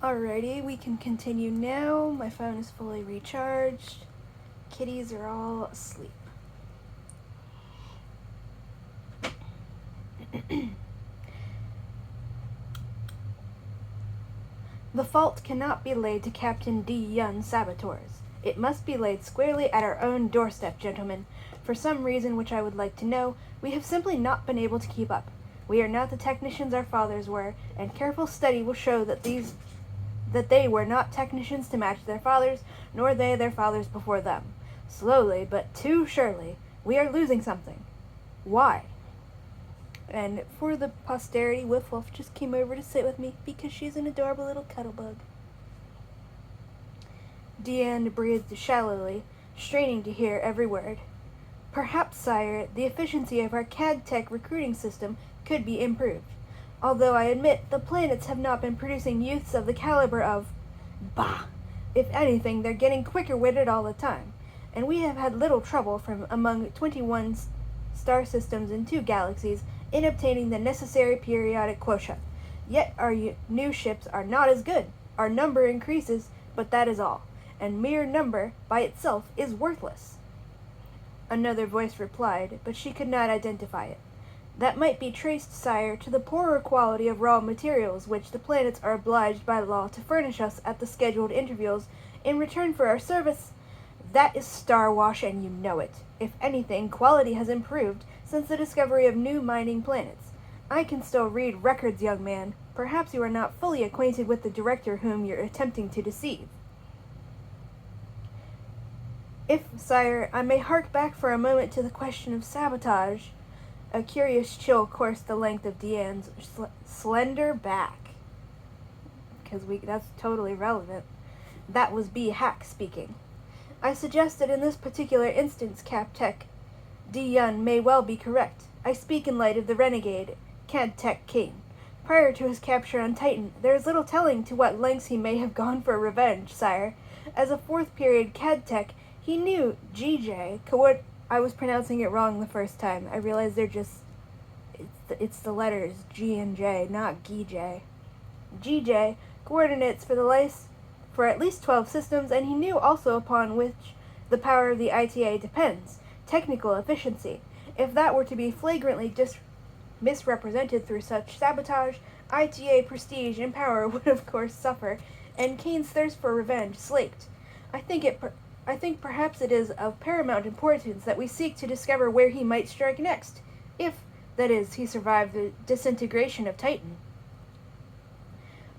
Alrighty, we can continue now. My phone is fully recharged. Kitties are all asleep. The fault cannot be laid to Captain D. Yun's saboteurs. It must be laid squarely at our own doorstep, gentlemen. For some reason which I would like to know, we have simply not been able to keep up. We are not the technicians our fathers were, and careful study will show that they were not technicians to match their fathers, nor they their fathers before them. Slowly, but too surely, we are losing something. Why? And for the posterity, Whiff Wolf just came over to sit with me because she's an adorable little cuddle bug. Deanne breathed shallowly, straining to hear every word. Perhaps, sire, the efficiency of our CAD Tech recruiting system could be improved. Although I admit the planets have not been producing youths of the caliber of... Bah! If anything, they're getting quicker-witted all the time, and we have had little trouble from among 21 star systems in 2 galaxies in obtaining the necessary periodic quotient. Yet our new ships are not as good. Our number increases, but that is all, and mere number by itself is worthless. Another voice replied, but she could not identify it. That might be traced, sire, to the poorer quality of raw materials which the planets are obliged by law to furnish us at the scheduled intervals in return for our service. That is starwash, and you know it. If anything, quality has improved since the discovery of new mining planets. I can still read records, young man. Perhaps you are not fully acquainted with the director whom you're attempting to deceive. If, sire, I may hark back for a moment to the question of sabotage. A curious chill coursed the length of Deanne's slender back. Because that's totally relevant. That was B. Hack speaking. I suggest that in this particular instance, Cap Tech, D. Yun may well be correct. I speak in light of the renegade, CAD Tech King. Prior to his capture on Titan, there is little telling to what lengths he may have gone for revenge, sire. As a 4th period CAD Tech, he knew GJ, I was pronouncing it wrong the first time. I realized it's the letters G and J, not GJ. GJ coordinates for at least 12 systems, and he knew also upon which the power of the ITA depends, technical efficiency. If that were to be flagrantly misrepresented through such sabotage, ITA prestige and power would of course suffer, and Kane's thirst for revenge slaked. I think perhaps it is of paramount importance that we seek to discover where he might strike next, if, that is, he survived the disintegration of Titan.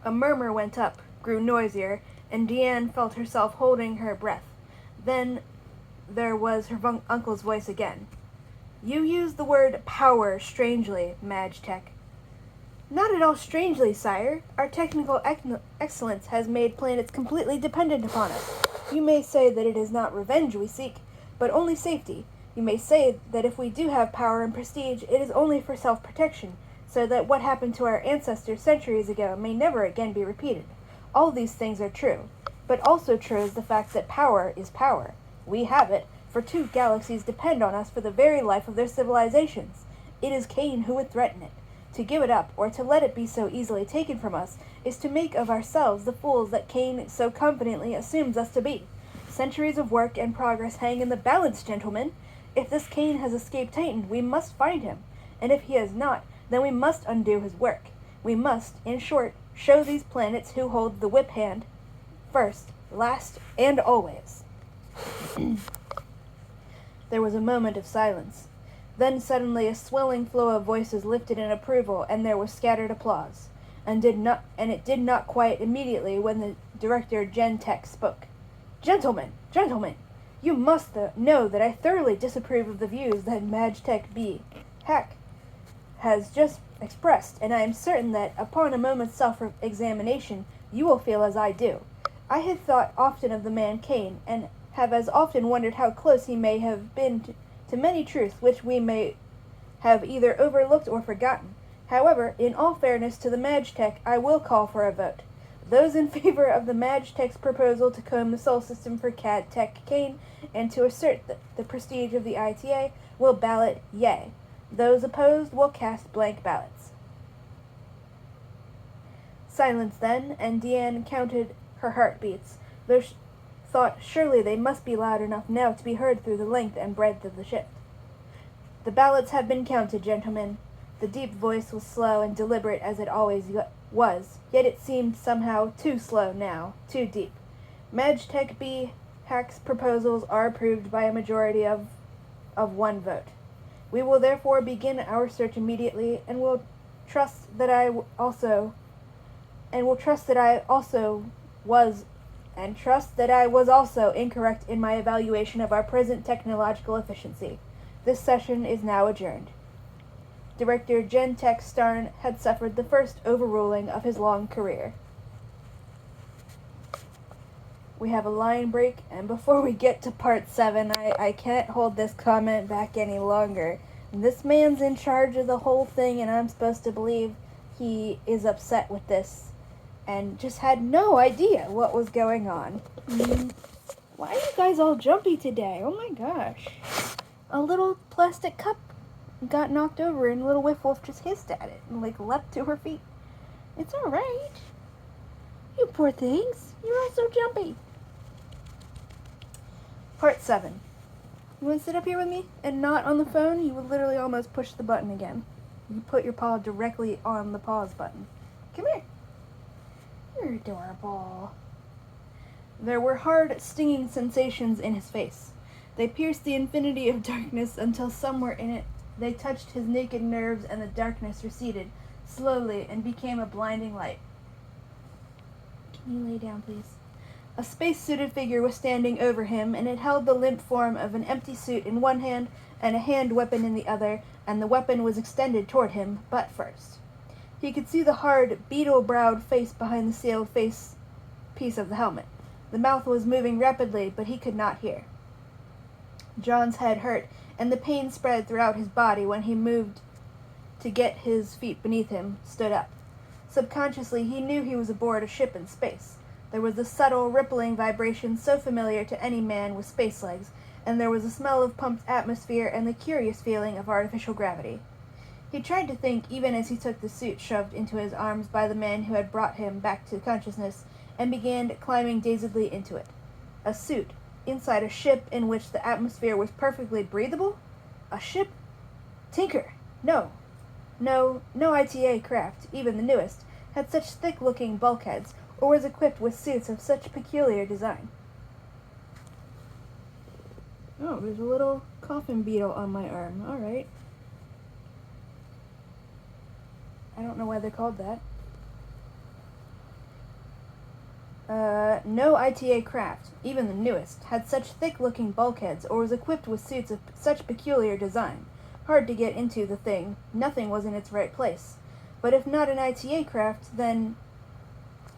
A murmur went up, grew noisier, and Deanne felt herself holding her breath. Then there was her uncle's voice again. You use the word power strangely, Magtech. Not at all strangely, sire. Our technical excellence has made planets completely dependent upon us. You may say that it is not revenge we seek, but only safety. You may say that if we do have power and prestige, it is only for self-protection, so that what happened to our ancestors centuries ago may never again be repeated. All these things are true, but also true is the fact that power is power. We have it, for 2 galaxies depend on us for the very life of their civilizations. It is Kane who would threaten it. To give it up, or to let it be so easily taken from us, is to make of ourselves the fools that Kane so confidently assumes us to be. Centuries of work and progress hang in the balance, gentlemen. If this Kane has escaped Titan, we must find him, and if he has not, then we must undo his work. We must, in short, show these planets who hold the whip hand, first, last, and always. There was a moment of silence. Then suddenly a swelling flow of voices lifted in approval, and there was scattered applause. And it did not quiet immediately when the director Gen Tech spoke. Gentlemen, you must know that I thoroughly disapprove of the views that Magtech B. Hack has just expressed, and I am certain that, upon a moment's self-examination, you will feel as I do. I had thought often of the man Kane, and have as often wondered how close he may have been to many truths which we may have either overlooked or forgotten. However, in all fairness to the Magtech, I will call for a vote. Those in favor of the Magtech's proposal to comb the Sol system for CAD Tech Kane and to assert the prestige of the ITA will ballot yea. Those opposed will cast blank ballots. Silence then, and Deanne counted her heartbeats, though thought surely they must be loud enough now to be heard through the length and breadth of the ship. The ballots have been counted, gentlemen. The deep voice was slow and deliberate as it always was, yet it seemed somehow too slow now, too deep. Madge Tech B. Hack's proposals are approved by a majority of one vote. We will therefore begin our search immediately, and will trust that I was also incorrect in my evaluation of our present technological efficiency. This session is now adjourned. Director Gen Tech Starn had suffered the first overruling of his long career. We have a line break, and before we get to part 7, I can't hold this comment back any longer. This man's in charge of the whole thing, and I'm supposed to believe he is upset with this and just had no idea what was going on. Why are you guys all jumpy today? Oh my gosh. A little plastic cup got knocked over and little Whiff Wolf just hissed at it and leapt to her feet. It's alright. You poor things. You're all so jumpy. Part 7. You want to sit up here with me and not on the phone? You would literally almost push the button again. You put your paw directly on the pause button. Come here. You're adorable. There were hard, stinging sensations in his face. They pierced the infinity of darkness until somewhere in it they touched his naked nerves, and the darkness receded slowly and became a blinding light. Can you lay down, please? A space-suited figure was standing over him, and it held the limp form of an empty suit in one hand and a hand weapon in the other, and the weapon was extended toward him, butt first. He could see the hard, beetle-browed face behind the sealed face piece of the helmet. The mouth was moving rapidly, but he could not hear. John's head hurt, and the pain spread throughout his body when he moved to get his feet beneath him, stood up. Subconsciously, he knew he was aboard a ship in space. There was a subtle, rippling vibration so familiar to any man with space legs, and there was a smell of pumped atmosphere and the curious feeling of artificial gravity. He tried to think even as he took the suit shoved into his arms by the man who had brought him back to consciousness, and began climbing dazedly into it. A suit, inside a ship in which the atmosphere was perfectly breathable? A ship? Tinker! No ITA craft, even the newest, had such thick-looking bulkheads, or was equipped with suits of such peculiar design. Oh, there's a little coffin beetle on my arm. Alright. I don't know why they're called that. No ITA craft, even the newest, had such thick-looking bulkheads or was equipped with suits of such peculiar design. Hard to get into the thing. Nothing was in its right place. But if not an ITA craft, then...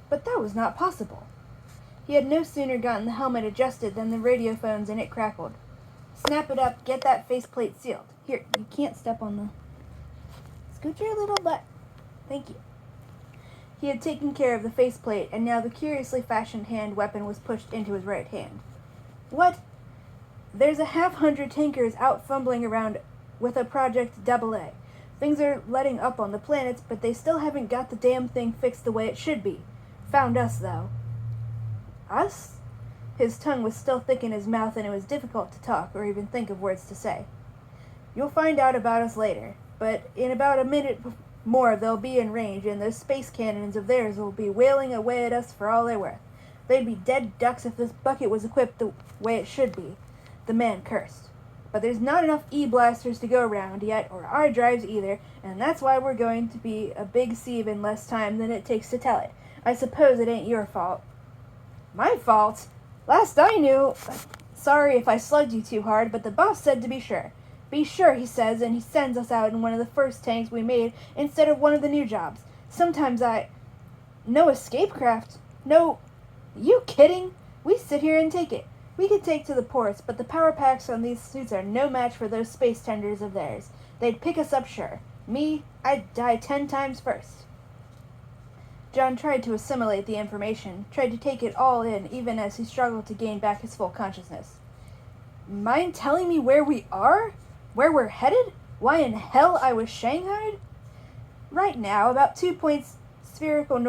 But that was not possible. He had no sooner gotten the helmet adjusted than the radiophones in it crackled. Snap it up, get that faceplate sealed. Here, you can't step on the... Scoot your little butt. Thank you. He had taken care of the faceplate, and now the curiously fashioned hand weapon was pushed into his right hand. What? There's a 100 tankers out fumbling around with a Project AA. Things are letting up on the planets, but they still haven't got the damn thing fixed the way it should be. Found us, though. Us? His tongue was still thick in his mouth, and it was difficult to talk or even think of words to say. You'll find out about us later, but in about a minute more they'll be in range, and those space cannons of theirs will be wailing away at us for all they're worth. They'd be dead ducks if this bucket was equipped the way it should be. The man cursed. But there's not enough E-blasters to go around yet, or R-drives either, and that's why we're going to be a big sieve in less time than it takes to tell it. I suppose it ain't your fault. My fault? Last I knew... Sorry if I slugged you too hard, but the boss said to be sure. Be sure, he says, and he sends us out in one of the first tanks we made instead of one of the new jobs. Sometimes No escape craft? No... You kidding? We sit here and take it. We could take to the ports, but the power packs on these suits are no match for those space tenders of theirs. They'd pick us up sure. Me, I'd die 10 times first. John tried to assimilate the information, tried to take it all in, even as he struggled to gain back his full consciousness. Mind telling me where we are? Where we're headed? Why in hell I was shanghaied? Right now, about 2.6 spherical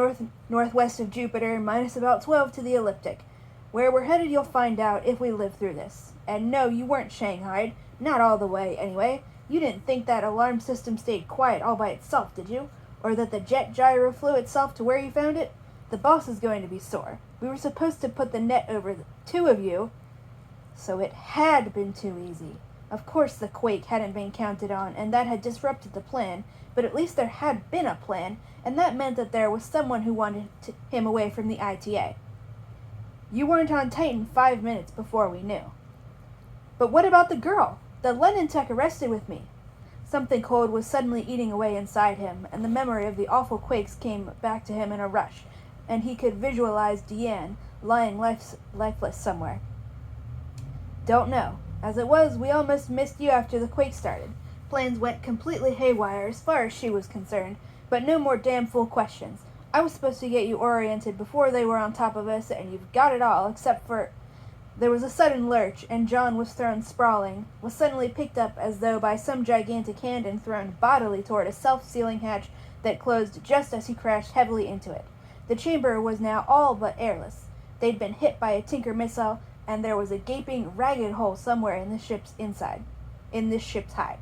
northwest of Jupiter, minus about 12 to the ecliptic. Where we're headed you'll find out if we live through this. And no, you weren't shanghaied. Not all the way, anyway. You didn't think that alarm system stayed quiet all by itself, did you? Or that the jet gyro flew itself to where you found it? The boss is going to be sore. We were supposed to put the net over the two of you, so it had been too easy. Of course the quake hadn't been counted on, and that had disrupted the plan, but at least there had been a plan, and that meant that there was someone who wanted him away from the ITA. You weren't on Titan 5 minutes before we knew. But what about the girl? The Lennon tech arrested with me. Something cold was suddenly eating away inside him, and the memory of the awful quakes came back to him in a rush, and he could visualize Deanne lying lifeless somewhere. Don't know. As it was, we almost missed you after the quake started. Plans went completely haywire as far as she was concerned, but no more damn fool questions. I was supposed to get you oriented before they were on top of us, and you've got it all, except for... There was a sudden lurch, and John was thrown sprawling, was suddenly picked up as though by some gigantic hand and thrown bodily toward a self-sealing hatch that closed just as he crashed heavily into it. The chamber was now all but airless. They'd been hit by a Tinker missile, and there was a gaping, ragged hole somewhere in the ship's hide.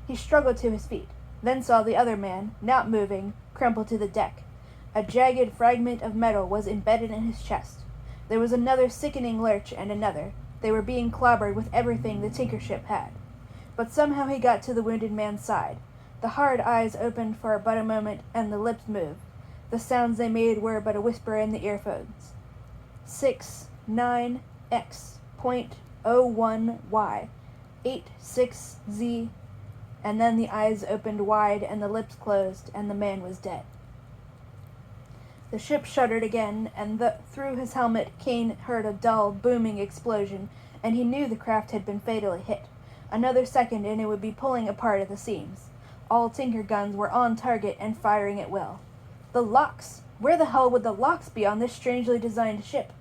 He struggled to his feet, then saw the other man, not moving, crumple to the deck. A jagged fragment of metal was embedded in his chest. There was another sickening lurch, and another. They were being clobbered with everything the Tinker ship had. But somehow he got to the wounded man's side. The hard eyes opened for but a moment, and the lips moved. The sounds they made were but a whisper in the earphones. 69X.01Y 86Z. And then the eyes opened wide, and the lips closed, and the man was dead. The ship shuddered again, and through his helmet Kane heard a dull, booming explosion, and he knew the craft had been fatally hit. Another second and it would be pulling apart at the seams. All Tinker guns were on target and firing at will. The locks! Where the hell would the locks be on this strangely designed ship?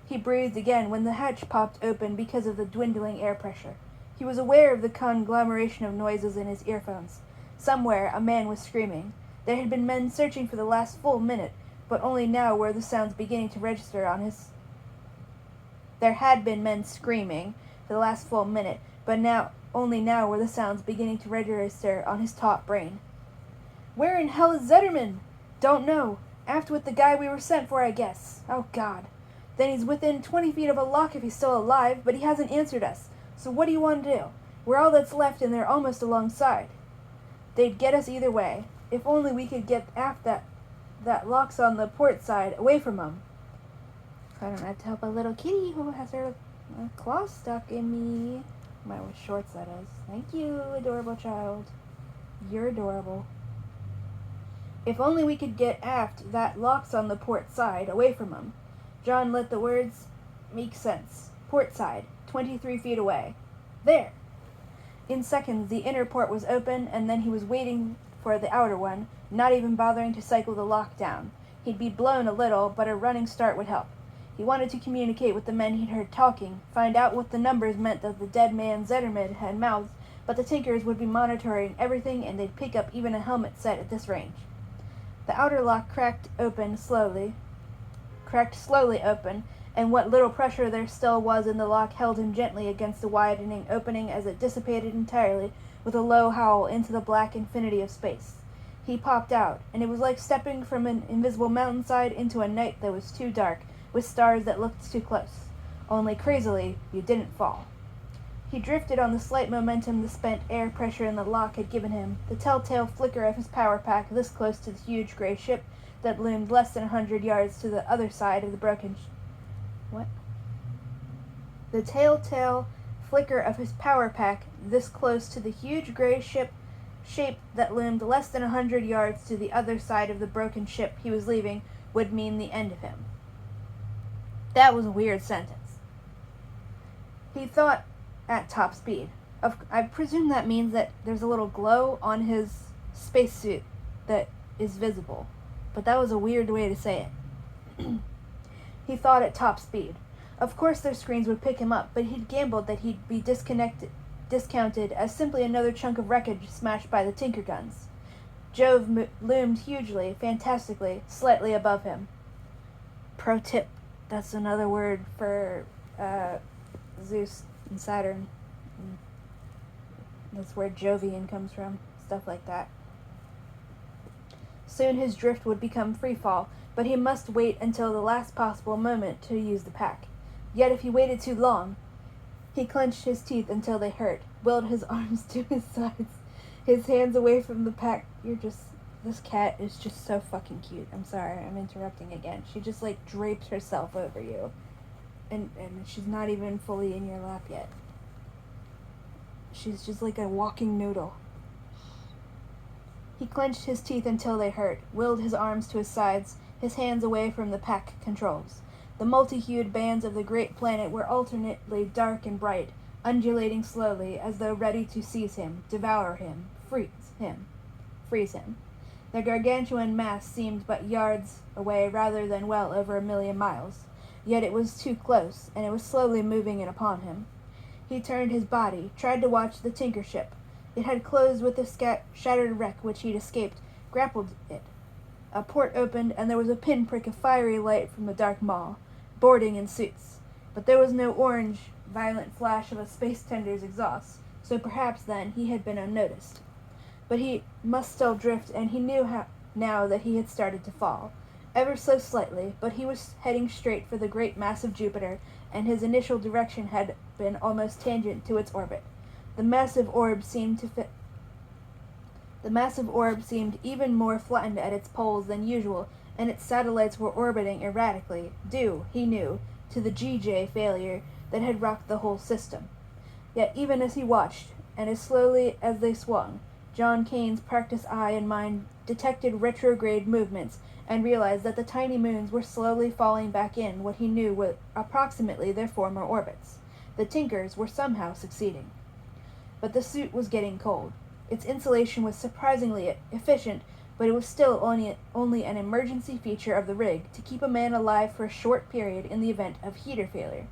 He breathed again when the hatch popped open because of the dwindling air pressure. He was aware of the conglomeration of noises in his earphones. Somewhere a man was screaming. There had been men searching for the last full minute, but only now were the sounds beginning to register on his... There had been men screaming for the last full minute, but only now were the sounds beginning to register on his taut brain. Where in hell is Zetterman? Don't know. After with the guy we were sent for, I guess. Oh, God. Then he's within 20 feet of a lock if he's still alive, but he hasn't answered us. So what do you want to do? We're all that's left, and they're almost alongside. They'd get us either way. If only we could get aft that locks on the port side away from them. I don't have to help a little kitty who has her claw stuck in me. My shorts, that is. Thank you, adorable child. You're adorable. If only we could get aft that locks on the port side away from them. John let the words make sense. Port side, 23 feet away. There! In seconds, the inner port was open, and then he was waiting for the outer one, not even bothering to cycle the lock down. He'd be blown a little, but a running start would help. He wanted to communicate with the men he'd heard talking, find out what the numbers meant that the dead man Zetterman had mouthed, but the Tinkers would be monitoring everything, and they'd pick up even a helmet set at this range. The outer lock cracked slowly open, and what little pressure there still was in the lock held him gently against the widening opening as it dissipated entirely with a low howl into the black infinity of space. He popped out, and it was like stepping from an invisible mountainside into a night that was too dark, with stars that looked too close. Only crazily, you didn't fall. He drifted on the slight momentum the spent air pressure in the lock had given him, the telltale flicker of his power pack this close to the huge gray ship that loomed less than 100 yards to the other side of the broken The telltale flicker of his power pack this close to the huge gray shape that loomed less than 100 yards to the other side of the broken ship he was leaving would mean the end of him. That was a weird sentence. He thought at top speed. I presume that means that there's a little glow on his spacesuit that is visible. But that was a weird way to say it. He thought at top speed. Of course their screens would pick him up, but he'd gambled that he'd be discounted as simply another chunk of wreckage smashed by the Tinker guns. Jove loomed hugely, fantastically, slightly above him. Pro tip, that's another word for Zeus and Saturn. That's where Jovian comes from, stuff like that. Soon his drift would become free fall, but he must wait until the last possible moment to use the pack. Yet if he waited too long, he clenched his teeth until they hurt, willed his arms to his sides, his hands away from the pack. This cat is just so fucking cute. I'm sorry, I'm interrupting again. She just like drapes herself over you. And she's not even fully in your lap yet. She's just like a walking noodle. He clenched his teeth until they hurt, willed his arms to his sides, his hands away from the pack controls. The multi-hued bands of the great planet were alternately dark and bright, undulating slowly as though ready to seize him, devour him, freeze him. Their gargantuan mass seemed but yards away rather than well over 1,000,000 miles. Yet it was too close, and it was slowly moving in upon him. He turned his body, tried to watch the tinker ship. It had closed with the shattered wreck which he'd escaped, grappled it. A port opened, and there was a pinprick of fiery light from the dark maw, boarding in suits. But there was no orange, violent flash of a space tender's exhaust, so perhaps then he had been unnoticed. But he must still drift, and he knew now that he had started to fall. Ever so slightly, but he was heading straight for the great mass of Jupiter, and his initial direction had been almost tangent to its orbit. The massive orb seemed even more flattened at its poles than usual, and its satellites were orbiting erratically, due, he knew, to the GJ failure that had rocked the whole system. Yet even as he watched, and as slowly as they swung, John Kane's practiced eye and mind detected retrograde movements and realized that the tiny moons were slowly falling back in what he knew were approximately their former orbits. The Tinkers were somehow succeeding. But the suit was getting cold. Its insulation was surprisingly efficient, but it was still only an emergency feature of the rig to keep a man alive for a short period in the event of heater failure.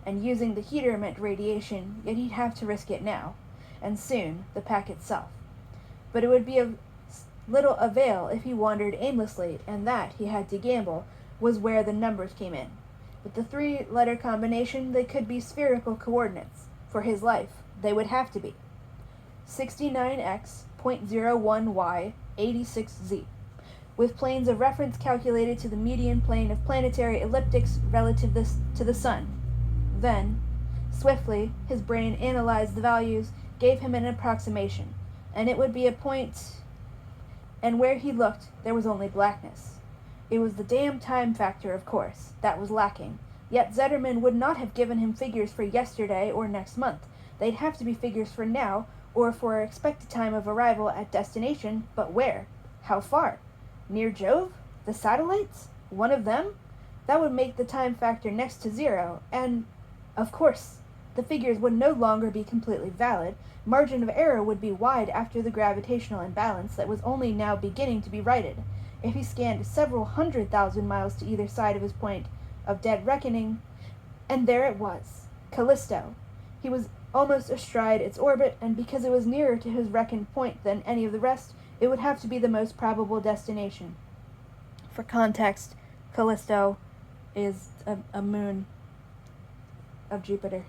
And using the heater meant radiation, yet he'd have to risk it now, and soon the pack itself. But it would be of little avail if he wandered aimlessly, and that, he had to gamble, was where the numbers came in. With the 3-letter combination, they could be spherical coordinates. For his life, they would have to be 69x, 0.01y, 86z, with planes of reference calculated to the median plane of planetary elliptics relative to the sun. Then, swiftly, his brain analyzed the values, gave him an approximation, and it would be a point, and where he looked, there was only blackness. It was the damn time factor, of course, that was lacking. Yet Zetterman would not have given him figures for yesterday or next month. They'd have to be figures for now, or for expected time of arrival at destination, but where? How far? Near Jove? The satellites? One of them? That would make the time factor next to 0, and, of course, the figures would no longer be completely valid. Margin of error would be wide after the gravitational imbalance that was only now beginning to be righted. If he scanned several 100,000 miles to either side of his point of dead reckoning, and there it was, Callisto. He was almost astride its orbit, and because it was nearer to his reckoned point than any of the rest, it would have to be the most probable destination. For context, Callisto is a moon of Jupiter,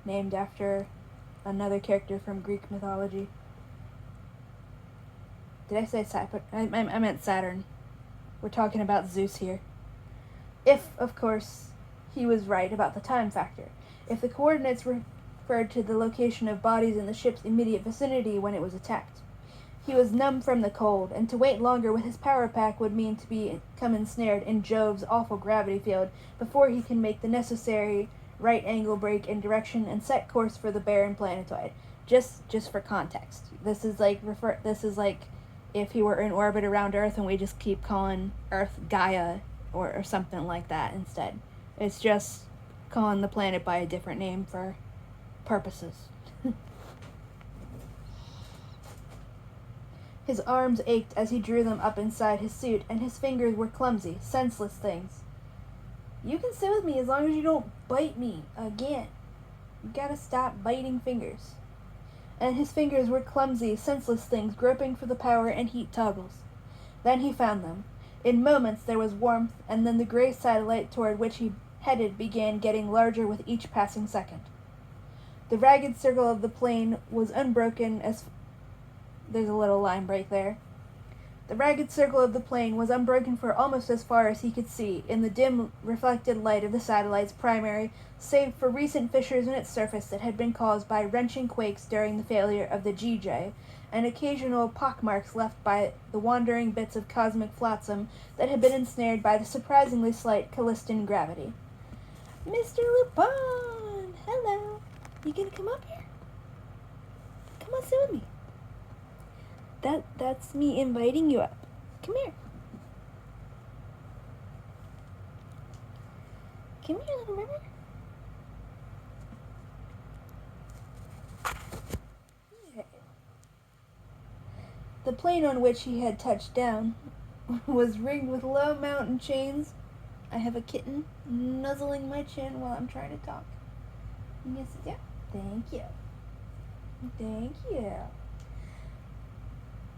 named after another character from Greek mythology. Did I say Saturn? I meant Saturn. We're talking about Zeus here. If, of course, he was right about the time factor. If the coordinates referred to the location of bodies in the ship's immediate vicinity when it was attacked. He was numb from the cold, and to wait longer with his power pack would mean to become ensnared in Jove's awful gravity field before he can make the necessary right angle break in direction and set course for the barren planetoid. Just for context. This is like if he were in orbit around Earth and we just keep calling Earth Gaia or something like that instead. It's just calling the planet by a different name for purposes. His arms ached as he drew them up inside his suit, and his fingers were clumsy, senseless things. You can sit with me as long as you don't bite me again. You gotta stop biting fingers. and his fingers were clumsy, senseless things groping for the power and heat toggles. Then he found them. In moments there was warmth, and then the gray satellite toward which he headed began getting larger with each passing second. The ragged circle of the plane was unbroken as... There's a little line break there. The ragged circle of the plane was unbroken for almost as far as he could see, in the dim, reflected light of the satellite's primary, save for recent fissures in its surface that had been caused by wrenching quakes during the failure of the GJ, and occasional pockmarks left by the wandering bits of cosmic flotsam that had been ensnared by the surprisingly slight Callistan gravity. Mr. Lupin! Hello! You gonna come up here? Come on, sit with me. That's me inviting you up. Come here. Come here, little mermaid. Yeah. The plane on which he had touched down was rigged with low mountain chains. I have a kitten nuzzling my chin while I'm trying to talk. Yes, yeah. Thank you. Thank you.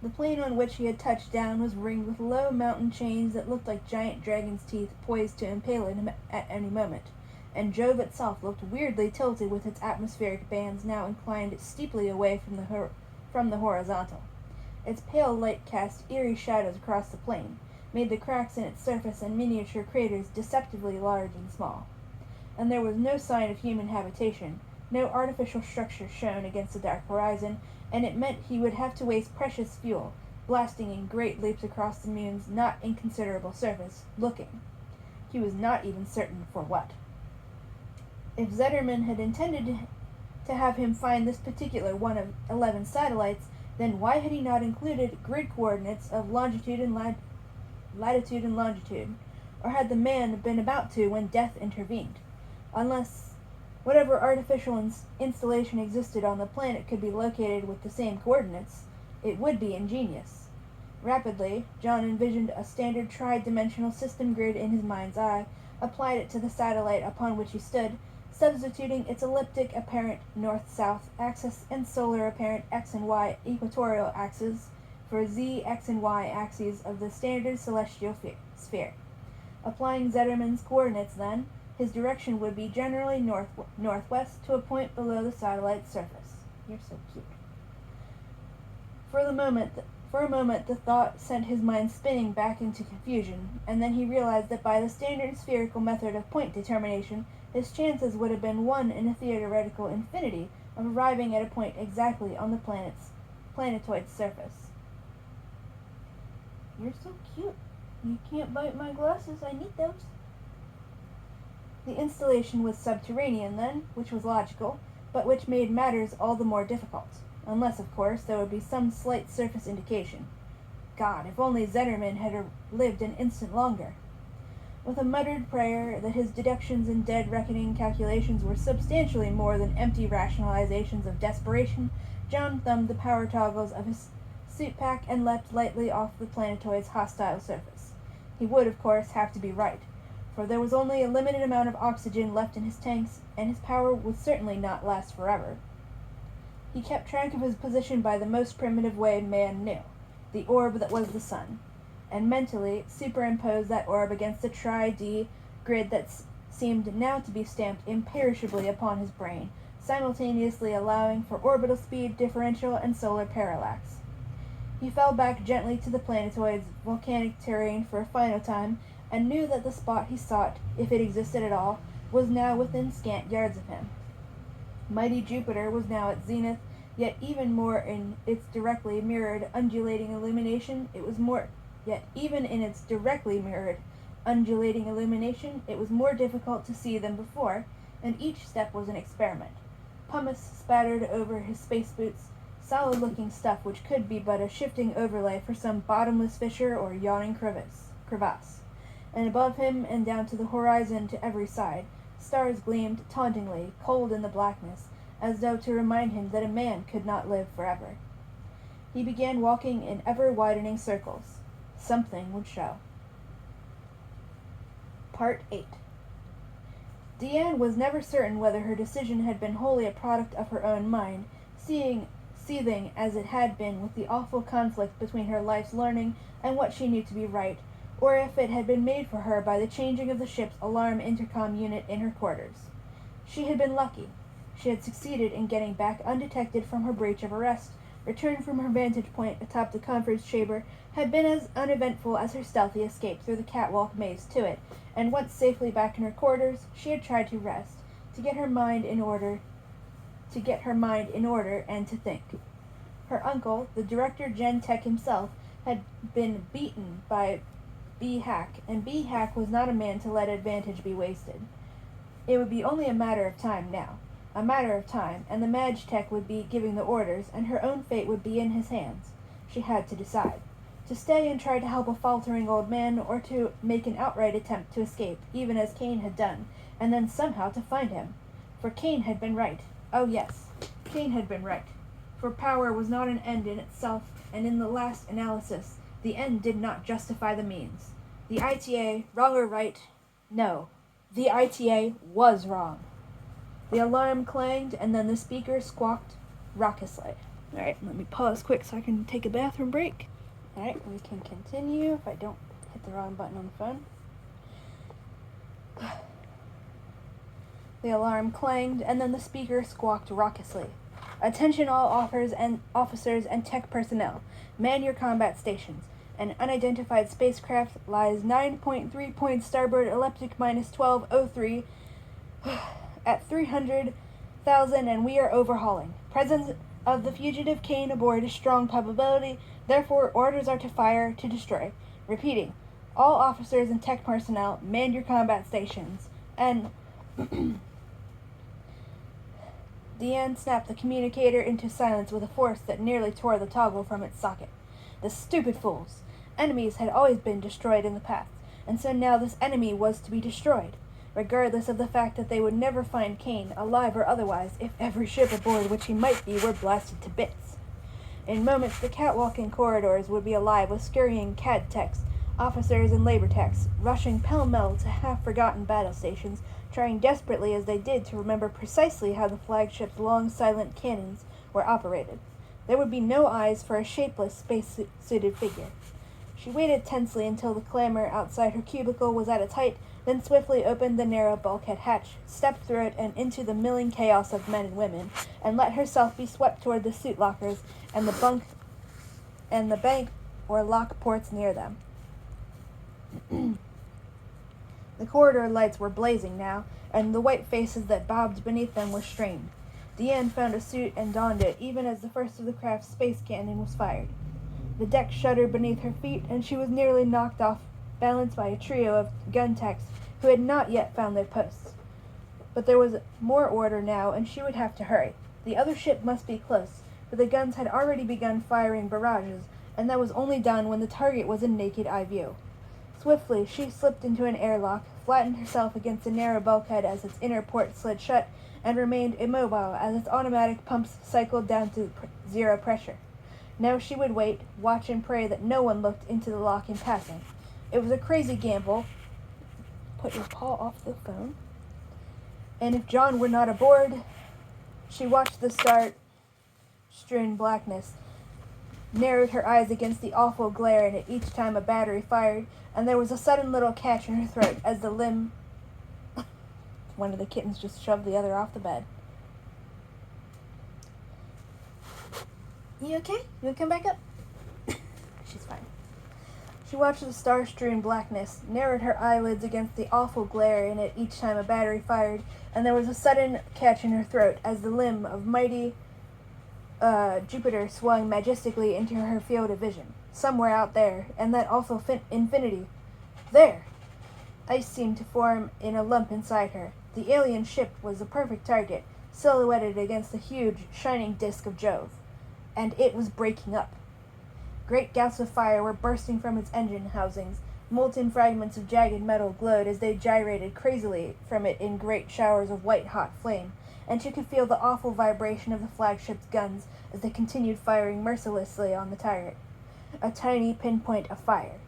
The plane on which he had touched down was ringed with low mountain chains that looked like giant dragon's teeth poised to impale him at any moment, and Jove itself looked weirdly tilted with its atmospheric bands now inclined steeply away from the horizontal. Its pale light cast eerie shadows across the plane, made the cracks in its surface and miniature craters deceptively large and small. And there was no sign of human habitation, no artificial structure shown against the dark horizon, and it meant he would have to waste precious fuel, blasting in great leaps across the moon's not inconsiderable surface, looking. He was not even certain for what. If Zetterman had intended to have him find this particular one of 11 satellites, then why had he not included grid coordinates of longitude and latitude and longitude? Or had the man been about to when death intervened? Unless whatever artificial installation existed on the planet could be located with the same coordinates, it would be ingenious. Rapidly, John envisioned a standard tri-dimensional system grid in his mind's eye, applied it to the satellite upon which he stood, substituting its elliptic apparent north-south axis and solar apparent x and y equatorial axes for z, x, and y axes of the standard celestial sphere. Applying Zetterman's coordinates, then, his direction would be generally northwest to a point below the satellite's surface. You're so cute. For a moment, the thought sent his mind spinning back into confusion, and then he realized that by the standard spherical method of point determination, his chances would have been 1 in a theoretical infinity of arriving at a point exactly on the planetoid's surface. You're so cute. You can't bite my glasses. I need those. The installation was subterranean, then, which was logical, but which made matters all the more difficult. Unless, of course, there would be some slight surface indication. God, if only Zetterman had lived an instant longer. With a muttered prayer that his deductions and dead reckoning calculations were substantially more than empty rationalizations of desperation, John thumbed the power toggles of his suit pack and leapt lightly off the planetoid's hostile surface. He would, of course, have to be right, for there was only a limited amount of oxygen left in his tanks, and his power would certainly not last forever. He kept track of his position by the most primitive way man knew, the orb that was the sun, and mentally superimposed that orb against the tri-D grid that seemed now to be stamped imperishably upon his brain, simultaneously allowing for orbital speed differential and solar parallax. He fell back gently to the planetoid's volcanic terrain for a final time, and knew that the spot he sought, if it existed at all, was now within scant yards of him. Mighty Jupiter was now at zenith, yet even more in its directly mirrored undulating illumination, it was more difficult to see than before, and each step was an experiment. Pumice spattered over his space boots, solid-looking stuff which could be but a shifting overlay for some bottomless fissure or yawning crevasse. And above him and down to the horizon to every side, stars gleamed tauntingly, cold in the blackness, as though to remind him that a man could not live forever. He began walking in ever-widening circles. Something would show. Part 8. Deanne was never certain whether her decision had been wholly a product of her own mind, seeing seething as it had been with the awful conflict between her life's learning and what she knew to be right, or if it had been made for her by the changing of the ship's alarm intercom unit in her quarters. She had been lucky. She had succeeded in getting back undetected from her breach of arrest. Return from her vantage point atop the conference chamber had been as uneventful as her stealthy escape through the catwalk maze to it, and once safely back in her quarters, she had tried to rest, to get her mind in order and to think. Her uncle, the director Gen Tech himself, had been beaten by B. Hack, and B. Hack was not a man to let advantage be wasted. It would be only a matter of time now. A matter of time, and the Madge Tech would be giving the orders, and her own fate would be in his hands. She had to decide. To stay and try to help a faltering old man, or to make an outright attempt to escape, even as Kane had done, and then somehow to find him. For Kane had been right. Oh yes, Kane had been right. For power was not an end in itself, and in the last analysis, the end did not justify the means. The ITA, wrong or right? No. The ITA was wrong. The alarm clanged, and then the speaker squawked raucously. Alright, let me pause quick so I can take a bathroom break. Alright, we can continue if I don't hit the wrong button on the phone. The alarm clanged, and then the speaker squawked raucously. Attention all officers and tech personnel. Man your combat stations. An unidentified spacecraft lies 9.3 points starboard elliptic minus 1203 at 300,000, and we are overhauling. Presence of the fugitive Kane aboard is strong probability, therefore orders are to fire to destroy. Repeating, all officers and tech personnel, man your combat stations. And Deanne snapped the communicator into silence with a force that nearly tore the toggle from its socket. The stupid fools! Enemies had always been destroyed in the past, and so now this enemy was to be destroyed, regardless of the fact that they would never find Kane, alive or otherwise, if every ship aboard which he might be were blasted to bits. In moments, the catwalk and corridors would be alive with scurrying CAD techs, officers and labor techs, rushing pell-mell to half-forgotten battle stations, trying desperately as they did to remember precisely how the flagship's long, silent cannons were operated. There would be no eyes for a shapeless, space-suited figure. She waited tensely until the clamor outside her cubicle was at its height, then swiftly opened the narrow bulkhead hatch, stepped through it and into the milling chaos of men and women, and let herself be swept toward the suit lockers and the bank or lock ports near them. The corridor lights were blazing now, and the white faces that bobbed beneath them were strained. Deanne found a suit and donned it, even as the first of the craft's space cannon was fired. The deck shuddered beneath her feet, and she was nearly knocked off balance by a trio of gun techs who had not yet found their posts. But there was more order now, and she would have to hurry. The other ship must be close, for the guns had already begun firing barrages, and that was only done when the target was in naked eye view. Swiftly, she slipped into an airlock, flattened herself against a narrow bulkhead as its inner port slid shut, and remained immobile as its automatic pumps cycled down to zero pressure. Now she would wait, watch and pray that no one looked into the lock in passing. It was a crazy gamble. Put your paw off the phone. And if John were not aboard, she watched the star-strewn blackness, narrowed her eyes against the awful glare in it each time a battery fired, and there was a sudden little catch in her throat as the limb... One of the kittens just shoved the other off the bed. You okay? You want to come back up? She's fine. She watched the star-strewn blackness, narrowed her eyelids against the awful glare in it each time a battery fired, and there was a sudden catch in her throat as the limb of mighty Jupiter swung majestically into her field of vision. Somewhere out there, and that awful infinity. There! Ice seemed to form in a lump inside her. The alien ship was the perfect target, silhouetted against the huge, shining disk of Jove. And it was breaking up. Great gouts of fire were bursting from its engine housings. Molten fragments of jagged metal glowed as they gyrated crazily from it in great showers of white-hot flame, and she could feel the awful vibration of the flagship's guns as they continued firing mercilessly on the turret. A tiny pinpoint of fire.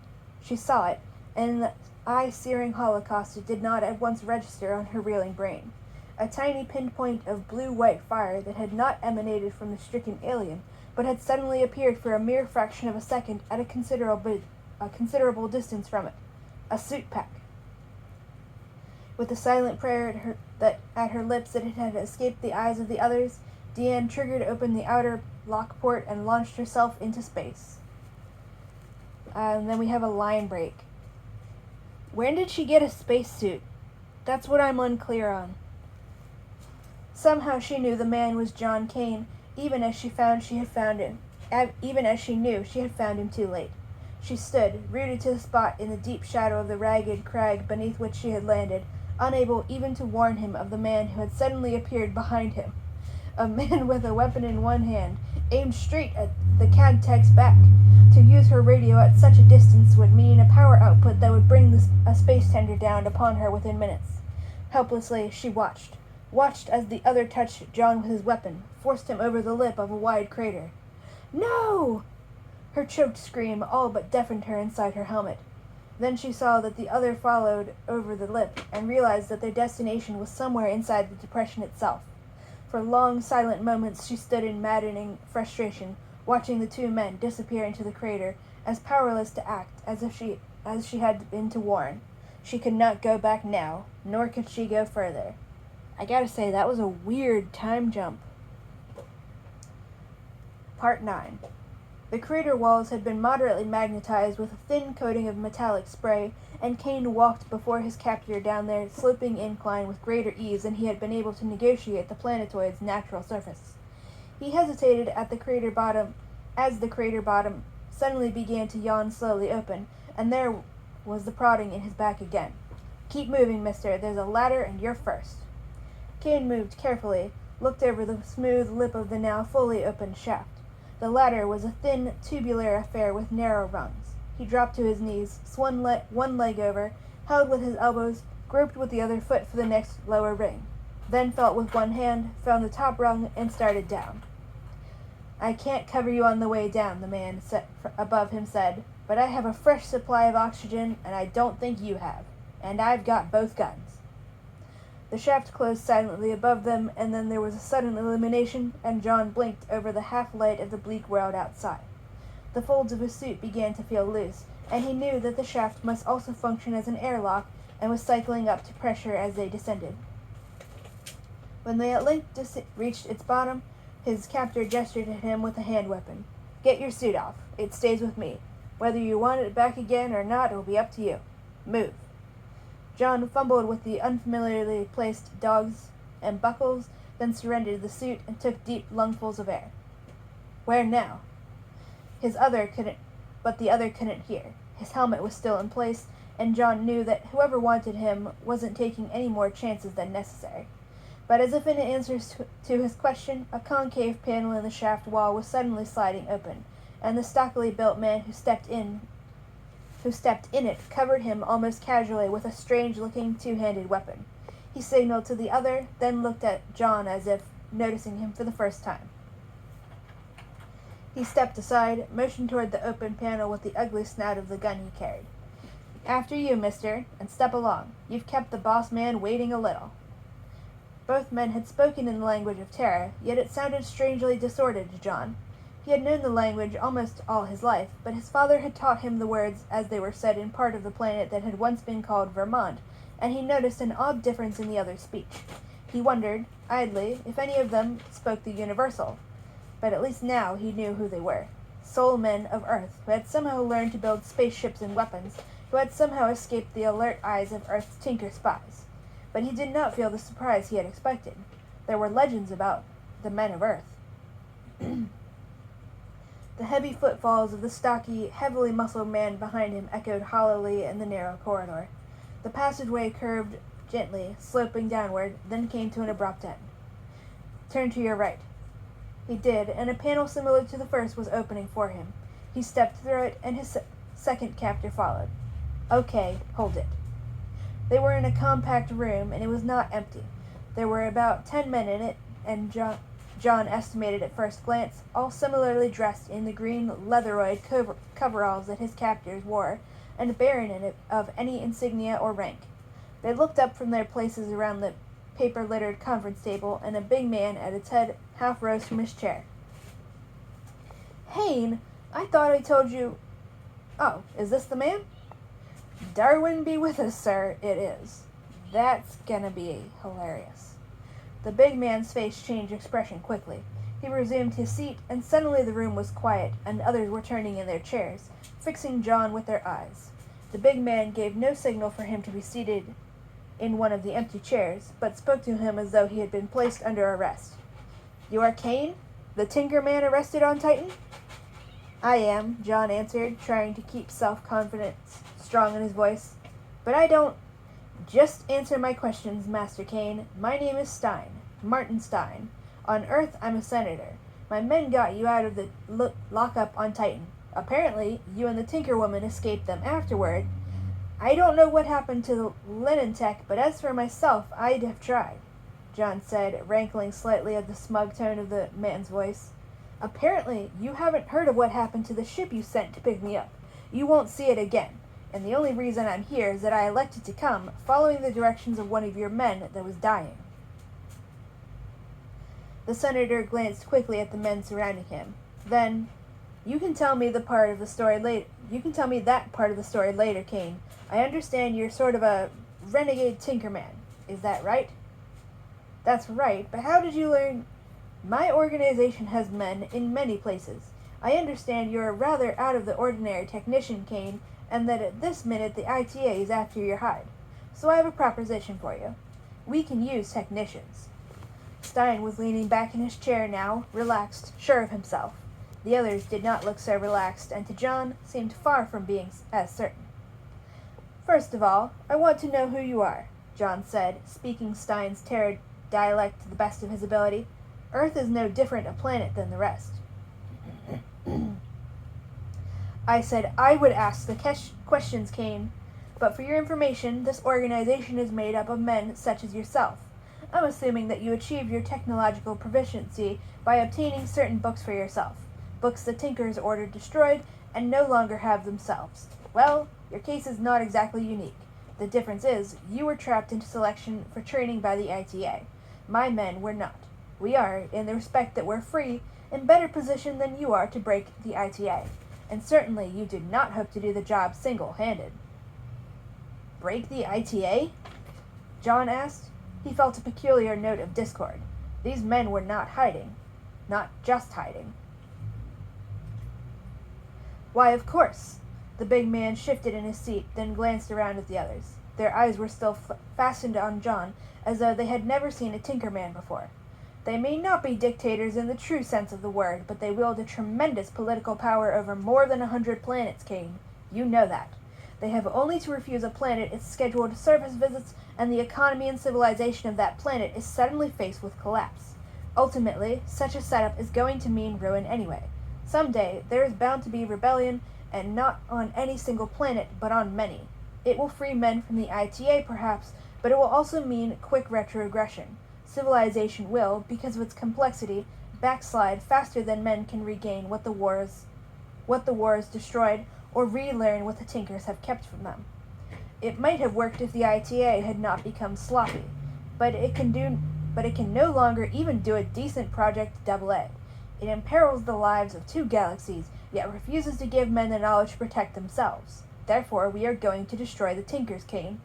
She saw it, and in the eye-searing holocaust it did not at once register on her reeling brain. a tiny pinpoint of blue-white fire that had not emanated from the stricken alien, but had suddenly appeared for a mere fraction of a second at a considerable distance from it. A suit pack. With a silent prayer at her lips that it had escaped the eyes of the others, Deanne triggered open the outer lock port and launched herself into space. And then we have a line break. When did she get a spacesuit? That's what I'm unclear on. Somehow she knew the man was John Kane, even as she knew she had found him too late. She stood, rooted to the spot in the deep shadow of the ragged crag beneath which she had landed, unable even to warn him of the man who had suddenly appeared behind him. A man with a weapon in one hand, aimed straight at the CAD-tech's back. To use her radio at such a distance would mean a power output that would bring a space tender down upon her within minutes. Helplessly, she watched as the other touched John with his weapon, forced him over the lip of a wide crater. No! Her choked scream all but deafened her inside her helmet. Then she saw that the other followed over the lip, and realized that their destination was somewhere inside the depression itself. For long, silent moments she stood in maddening frustration, watching the two men disappear into the crater, as powerless to act as she had been to warn. She could not go back now, nor could she go further. I gotta say, that was a weird time jump. Part 9. The crater walls had been moderately magnetized with a thin coating of metallic spray, and Kane walked before his captor down their sloping incline with greater ease than he had been able to negotiate the planetoid's natural surface. He hesitated at the crater bottom as the crater bottom suddenly began to yawn slowly open, and there was the prodding in his back again. Keep moving, mister. There's a ladder and you're first. Kane moved carefully, looked over the smooth lip of the now fully opened shaft. The ladder was a thin, tubular affair with narrow rungs. He dropped to his knees, swung one leg over, held with his elbows, groped with the other foot for the next lower ring, then felt with one hand, found the top rung, and started down. I can't cover you on the way down, the man above him said, but I have a fresh supply of oxygen, and I don't think you have. And I've got both guns. The shaft closed silently above them, and then there was a sudden illumination, and John blinked over the half-light of the bleak world outside. The folds of his suit began to feel loose, and he knew that the shaft must also function as an airlock, and was cycling up to pressure as they descended. When they at length reached its bottom, his captor gestured at him with a hand weapon. Get your suit off. It stays with me. Whether you want it back again or not, it'll be up to you. Move. John fumbled with the unfamiliarly placed dogs and buckles, then surrendered the suit and took deep lungfuls of air. Where now? The other couldn't hear. His helmet was still in place, and John knew that whoever wanted him wasn't taking any more chances than necessary. But as if in answer to his question, a concave panel in the shaft wall was suddenly sliding open, and the stockily built man who stepped in it covered him almost casually with a strange-looking two-handed weapon. He signaled to the other, then looked at John as if noticing him for the first time. He stepped aside, motioned toward the open panel with the ugly snout of the gun he carried. After you, mister, and step along. You've kept the boss man waiting a little. Both men had spoken in the language of terror, yet it sounded strangely distorted to John. He had known the language almost all his life, but his father had taught him the words as they were said in part of the planet that had once been called Vermont, and he noticed an odd difference in the other's speech. He wondered, idly, if any of them spoke the universal, but at least now he knew who they were. Soul men of Earth, who had somehow learned to build spaceships and weapons, who had somehow escaped the alert eyes of Earth's tinker spies. But he did not feel the surprise he had expected. There were legends about the men of Earth. The heavy footfalls of the stocky, heavily muscled man behind him echoed hollowly in the narrow corridor. The passageway curved gently, sloping downward, then came to an abrupt end. Turn to your right. He did, and a panel similar to the first was opening for him. He stepped through it, and his second captor followed. Okay, hold it. They were in a compact room, and it was not empty. There were about 10 men in it, and John estimated at first glance, all similarly dressed in the green leatheroid coveralls that his captors wore, and barren of any insignia or rank. They looked up from their places around the paper-littered conference table and a big man at its head half rose from his chair. Hayne, I thought I told you... Oh, is this the man? Darwin be with us, sir, it is. That's gonna be hilarious. The big man's face changed expression quickly. He resumed his seat, and suddenly the room was quiet, and others were turning in their chairs, fixing John with their eyes. The big man gave no signal for him to be seated in one of the empty chairs, but spoke to him as though he had been placed under arrest. You are Kane, the Tinker Man arrested on Titan? I am, John answered, trying to keep self-confidence strong in his voice. But I don't... Just answer my questions, Master Kane. My name is Stein, Martin Stein. On Earth, I'm a senator. My men got you out of the lockup on Titan. Apparently, you and the Tinker Woman escaped them afterward. I don't know what happened to the linen tech, but as for myself, I'd have tried, John said, rankling slightly at the smug tone of the man's voice. Apparently, you haven't heard of what happened to the ship you sent to pick me up. You won't see it again. And the only reason I'm here is that I elected to come, following the directions of one of your men that was dying. The senator glanced quickly at the men surrounding him. Then, you can tell me that part of the story later, Kane. I understand you're sort of a renegade Tinkerman. Is that right? That's right, but how did you learn? My organization has men in many places. I understand you're a rather out-of-the-ordinary technician, Kane, and that at this minute the ITA is after your hide. So I have a proposition for you. We can use technicians. Stein was leaning back in his chair now, relaxed, sure of himself. The others did not look so relaxed, and to John seemed far from being as certain. First of all, I want to know who you are, John said, speaking Stein's Terra dialect to the best of his ability. Earth is no different a planet than the rest. I said I would ask the questions, Kane, but for your information, this organization is made up of men such as yourself. I'm assuming that you achieved your technological proficiency by obtaining certain books for yourself, books the Tinkers ordered destroyed and no longer have themselves. Well, your case is not exactly unique. The difference is, you were trapped into selection for training by the ITA. My men were not. We are, in the respect that we're free, in better position than you are to break the ITA. And certainly you did not hope to do the job single-handed. Break the ITA? John asked. He felt a peculiar note of discord. These men were not hiding. Not just hiding. Why, of course. The big man shifted in his seat, then glanced around at the others. Their eyes were still fastened on John, as though they had never seen a Tinkerman before. They may not be dictators in the true sense of the word, but they wield a tremendous political power over more than 100 planets, Kane. You know that. They have only to refuse a planet its scheduled service visits, and the economy and civilization of that planet is suddenly faced with collapse. Ultimately, such a setup is going to mean ruin anyway. Someday, there is bound to be rebellion, and not on any single planet, but on many. It will free men from the ITA, perhaps, but it will also mean quick retrogression. Civilization will, because of its complexity, backslide faster than men can regain what the wars destroyed, or relearn what the Tinkers have kept from them. It might have worked if the ITA had not become sloppy, but it can no longer even do a decent Project AA. It imperils the lives of 2 galaxies, yet refuses to give men the knowledge to protect themselves. Therefore, we are going to destroy the Tinkers, Kane.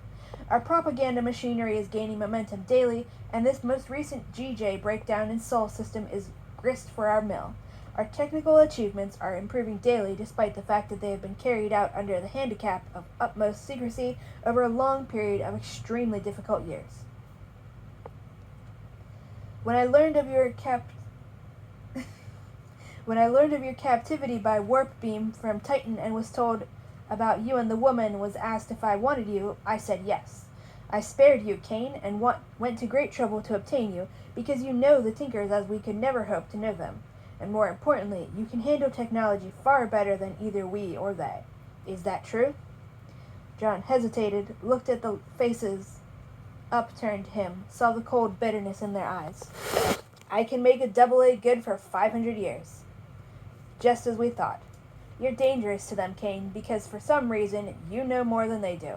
Our propaganda machinery is gaining momentum daily, and this most recent GJ breakdown in Sol system is grist for our mill. Our technical achievements are improving daily despite the fact that they have been carried out under the handicap of utmost secrecy over a long period of extremely difficult years. When I learned of your captivity by warp beam from Titan and was told about you and the woman was asked if I wanted you, I said yes. I spared you, Kane, and went to great trouble to obtain you, because you know the Tinkers as we could never hope to know them. And more importantly, you can handle technology far better than either we or they. Is that true? John hesitated, looked at the faces upturned to him, saw the cold bitterness in their eyes. I can make a AA good for 500 years. Just as we thought. You're dangerous to them, Kane, because for some reason you know more than they do.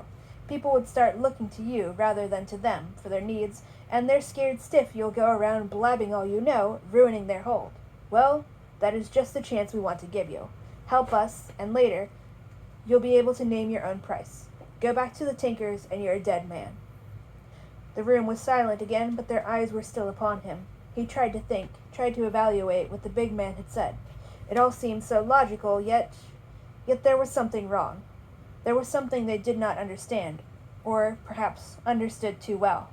People would start looking to you rather than to them for their needs, and they're scared stiff you'll go around blabbing all you know, ruining their hold. Well, that is just the chance we want to give you. Help us, and later, you'll be able to name your own price. Go back to the Tinkers, and you're a dead man." The room was silent again, but their eyes were still upon him. He tried to think, tried to evaluate what the big man had said. It all seemed so logical, yet there was something wrong. There was something they did not understand, or perhaps understood too well.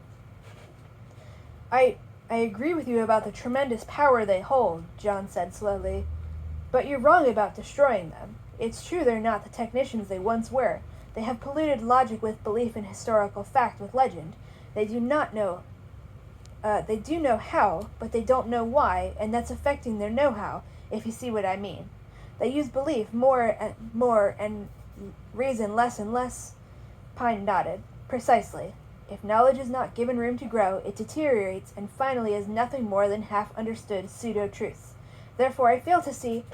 I agree with you about the tremendous power they hold," John said slowly. "But you're wrong about destroying them. It's true they're not the technicians they once were. They have polluted logic with belief in historical fact with legend. They do know how, but they don't know why, and that's affecting their know-how, if you see what I mean. They use belief more and reason less and less." Pine nodded. "Precisely. If knowledge is not given room to grow, it deteriorates and finally is nothing more than half-understood pseudo-truths. Therefore, I fail to see—"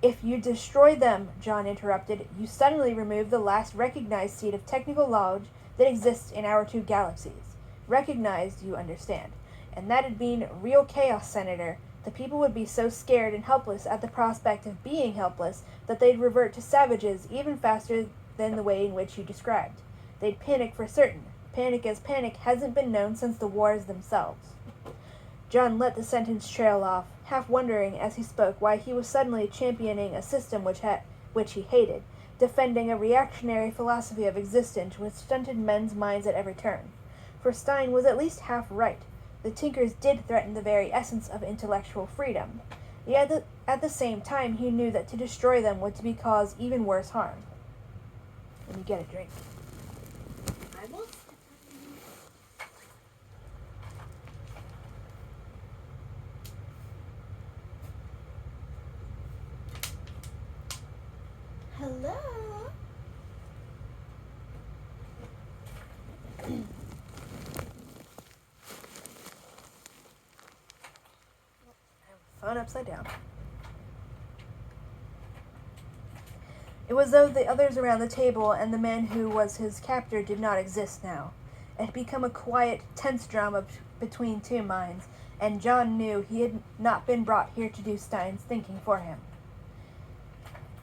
"If you destroy them," John interrupted, "you suddenly remove the last recognized seed of technical knowledge that exists in our two galaxies. Recognized, you understand. And that'd mean real chaos, Senator. The people would be so scared and helpless at the prospect of being helpless that they'd revert to savages even faster than the way in which you described. They'd panic for certain. Panic as panic hasn't been known since the wars themselves." John let the sentence trail off, half wondering as he spoke why he was suddenly championing a system which he hated, defending a reactionary philosophy of existence which stunted men's minds at every turn. For Stein was at least half right. The Tinkers did threaten the very essence of intellectual freedom. Yet at the same time he knew that to destroy them would be cause even worse harm. Let me get a drink. I will. Hello. Phone upside down. It was though the others around the table and the man who was his captor did not exist now. It had become a quiet, tense drama between two minds, and John knew he had not been brought here to do Stein's thinking for him.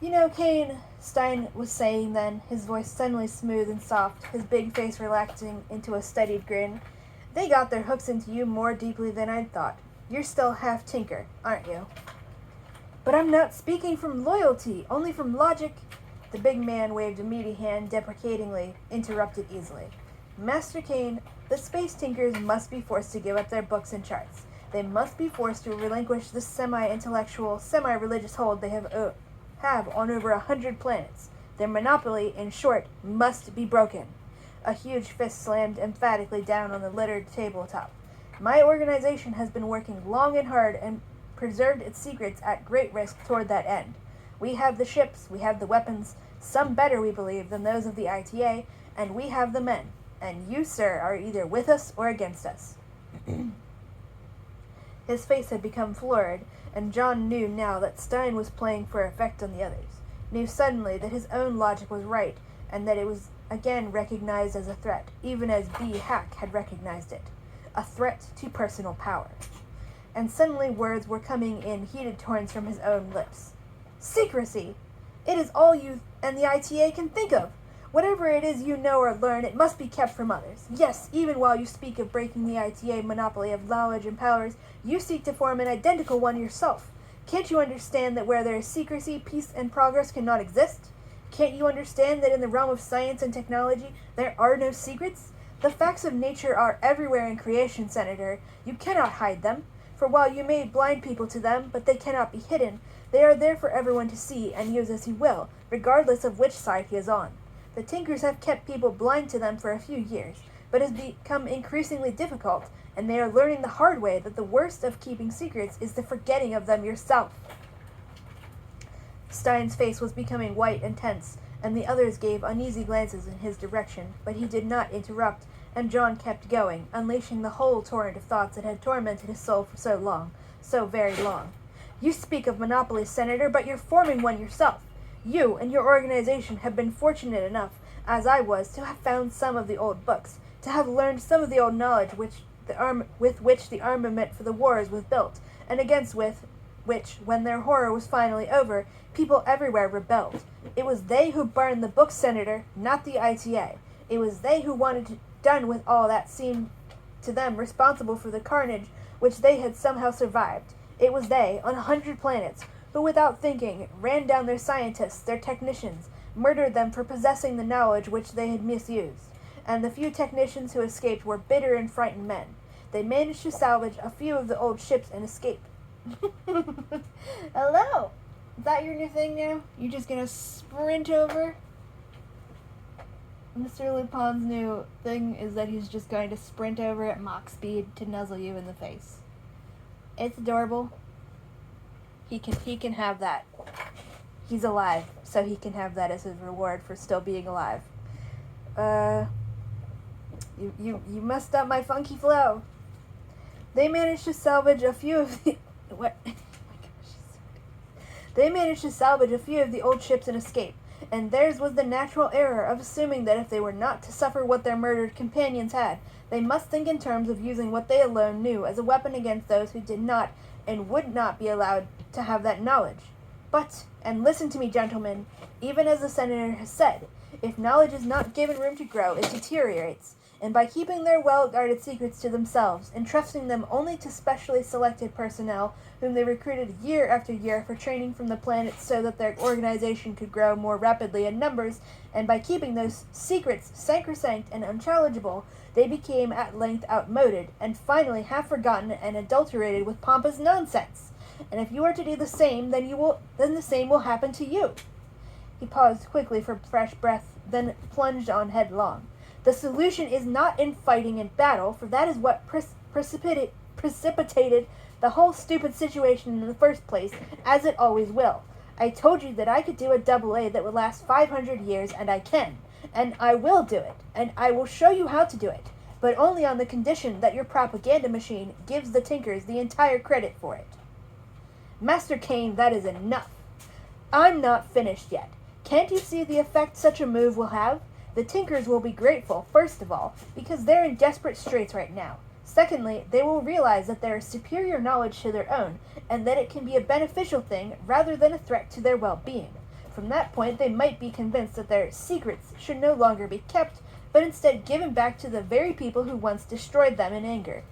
"You know, Kane," Stein was saying then, his voice suddenly smooth and soft, his big face relaxing into a studied grin, "they got their hooks into you more deeply than I'd thought. You're still half Tinker, aren't you?" "But I'm not speaking from loyalty, only from logic." The big man waved a meaty hand deprecatingly, interrupted easily. "Master Kane, the Space Tinkers must be forced to give up their books and charts. They must be forced to relinquish the semi-intellectual, semi-religious hold they have on over 100 planets. Their monopoly, in short, must be broken." A huge fist slammed emphatically down on the littered tabletop. "My organization has been working long and hard and preserved its secrets at great risk toward that end. We have the ships, we have the weapons, some better, we believe, than those of the ITA, and we have the men. And you, sir, are either with us or against us." His face had become florid, and John knew now that Stein was playing for effect on the others, knew suddenly that his own logic was right, and that it was again recognized as a threat, even as B. Hack had recognized it. A threat to personal power. And suddenly words were coming in heated torrents from his own lips. "Secrecy! It is all you and the ITA can think of. Whatever it is you know or learn, it must be kept from others. Yes, even while you speak of breaking the ITA monopoly of knowledge and powers, you seek to form an identical one yourself. Can't you understand that where there is secrecy, peace and progress cannot exist? Can't you understand that in the realm of science and technology, there are no secrets? The facts of nature are everywhere in creation, Senator. You cannot hide them. For while you may blind people to them, but they cannot be hidden, they are there for everyone to see and use as he will, regardless of which side he is on. The Tinkers have kept people blind to them for a few years, but it has become increasingly difficult, and they are learning the hard way that the worst of keeping secrets is the forgetting of them yourself." Stein's face was becoming white and tense, and the others gave uneasy glances in his direction, but he did not interrupt, and John kept going, unleashing the whole torrent of thoughts that had tormented his soul for so long, so very long. "You speak of monopolies, Senator, but you're forming one yourself. You and your organization have been fortunate enough, as I was, to have found some of the old books, to have learned some of the old knowledge with which the armament for the wars was built, and against which, when their horror was finally over, people everywhere rebelled. It was they who burned the books, Senator, not the ITA. It was they who wanted done with all that seemed to them responsible for the carnage which they had somehow survived. It was they, on 100 planets, who without thinking ran down their scientists, their technicians, murdered them for possessing the knowledge which they had misused. And the few technicians who escaped were bitter and frightened men. They managed to salvage a few of the old ships and escape. Hello! Is that your new thing now? You just gonna sprint over? Mr. Lupin's new thing is that he's just going to sprint over at Mach speed to nuzzle you in the face. It's adorable. He can have that. He's alive, so he can have that as his reward for still being alive. You messed up my funky flow. They managed to salvage a few of the what? Oh my gosh, they managed to salvage a few of the old ships and escape, and theirs was the natural error of assuming that if they were not to suffer what their murdered companions had, they must think in terms of using what they alone knew as a weapon against those who did not and would not be allowed to have that knowledge. But, and listen to me, gentlemen, even as the Senator has said, if knowledge is not given room to grow, it deteriorates, and by keeping their well-guarded secrets to themselves, and trusting them only to specially selected personnel whom they recruited year after year for training from the planets so that their organization could grow more rapidly in numbers, and by keeping those secrets sacrosanct and unchallengeable, they became at length outmoded, and finally half forgotten and adulterated with pompous nonsense. And if you are to do the same, then the same will happen to you. He paused quickly for fresh breath, then plunged on headlong. The solution is not in fighting in battle, for that is what precipitated the whole stupid situation in the first place, as it always will. I told you that I could do a AA that would last 500 years, and I can. And I will do it, and I will show you how to do it, but only on the condition that your propaganda machine gives the Tinkers the entire credit for it. Master Kane, that is enough. I'm not finished yet. Can't you see the effect such a move will have? The Tinkers will be grateful, first of all, because they're in desperate straits right now. Secondly, they will realize that there is superior knowledge to their own, and that it can be a beneficial thing rather than a threat to their well-being. From that point, they might be convinced that their secrets should no longer be kept, but instead given back to the very people who once destroyed them in anger.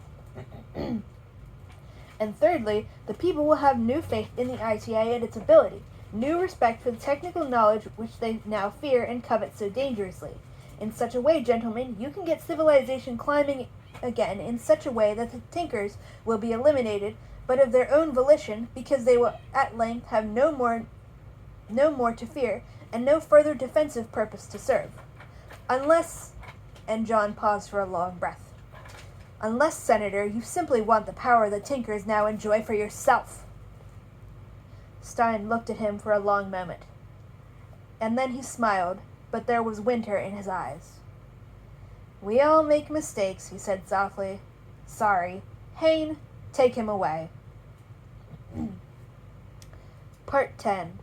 And thirdly, the people will have new faith in the ITA and its ability, new respect for the technical knowledge which they now fear and covet so dangerously. In such a way, gentlemen, you can get civilization climbing again in such a way that the Tinkers will be eliminated, but of their own volition, because they will at length have no more to fear, and no further defensive purpose to serve. Unless, and John paused for a long breath, unless, Senator, you simply want the power the Tinkers now enjoy for yourself. Stein looked at him for a long moment, and then he smiled, but there was winter in his eyes. We all make mistakes, he said softly. Sorry. Hayne, take him away. Part 10.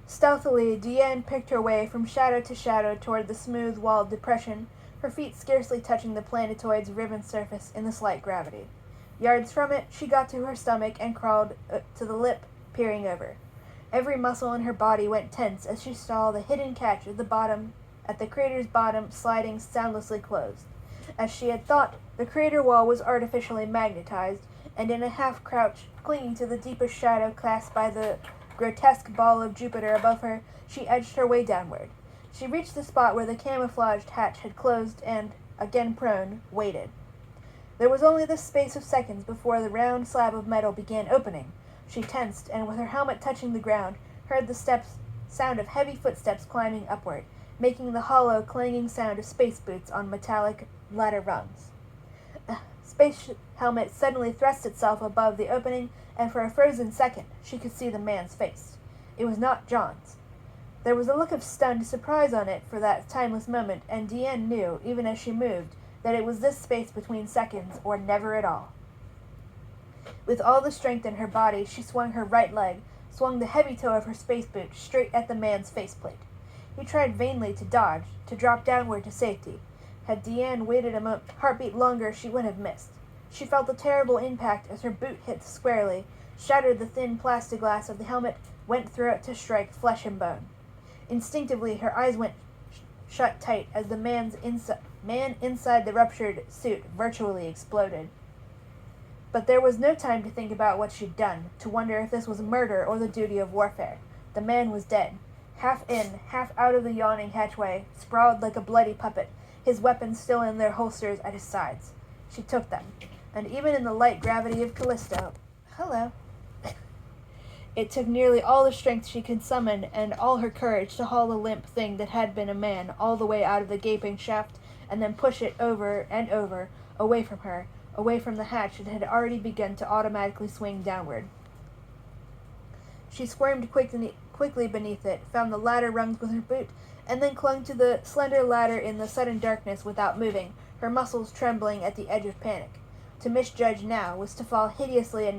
Stealthily, Deanne picked her way from shadow to shadow toward the smooth-walled depression, her feet scarcely touching the planetoid's riven surface in the slight gravity. Yards from it, she got to her stomach and crawled to the lip, peering over. Every muscle in her body went tense as she saw the hidden catch at the crater's bottom sliding soundlessly closed. As she had thought, the crater wall was artificially magnetized, and in a half-crouch, clinging to the deepest shadow cast by the grotesque ball of Jupiter above her, she edged her way downward. She reached the spot where the camouflaged hatch had closed and, again prone, waited. There was only the space of seconds before the round slab of metal began opening. She tensed, and with her helmet touching the ground, heard the sound of heavy footsteps climbing upward, making the hollow, clanging sound of space boots on metallic ladder rungs. A space helmet suddenly thrust itself above the opening, and for a frozen second she could see the man's face. It was not John's. There was a look of stunned surprise on it for that timeless moment, and Deanne knew, even as she moved, that it was this space between seconds or never at all. With all the strength in her body, she swung her right leg, swung the heavy toe of her space boot straight at the man's faceplate. He tried vainly to dodge, to drop downward to safety. Had Deanne waited a heartbeat longer, she would have missed. She felt a terrible impact as her boot hit squarely, shattered the thin plexiglass of the helmet, went through it to strike flesh and bone. Instinctively, her eyes went shut tight as the man inside the ruptured suit virtually exploded. But there was no time to think about what she'd done, to wonder if this was murder or the duty of warfare. The man was dead. Half in, half out of the yawning hatchway, sprawled like a bloody puppet, his weapons still in their holsters at his sides. She took them, and even in the light gravity of Callisto, hello, it took nearly all the strength she could summon and all her courage to haul the limp thing that had been a man all the way out of the gaping shaft and then push it over and over, away from her, away from the hatch that had already begun to automatically swing downward. She squirmed quickly beneath it, found the ladder rungs with her boot, and then clung to the slender ladder in the sudden darkness without moving, her muscles trembling at the edge of panic. To misjudge now was to fall hideously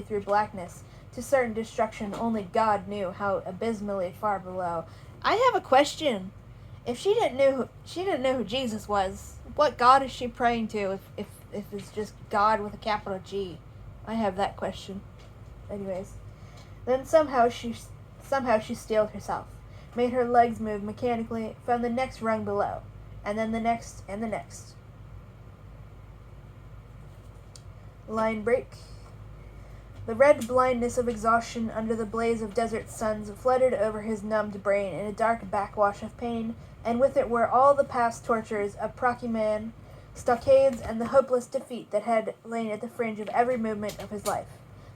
through blackness, to certain destruction only God knew how abysmally far below. I have a question. If she didn't know who Jesus was, what God is she praying to if it's just God with a capital G? I have that question. Anyways. Then somehow she steeled herself, made her legs move mechanically, found the next rung below, and then the next and the next. Line break. The red blindness of exhaustion under the blaze of desert suns flooded over his numbed brain in a dark backwash of pain, and with it were all the past tortures of Procyman, stockades, and the hopeless defeat that had lain at the fringe of every movement of his life.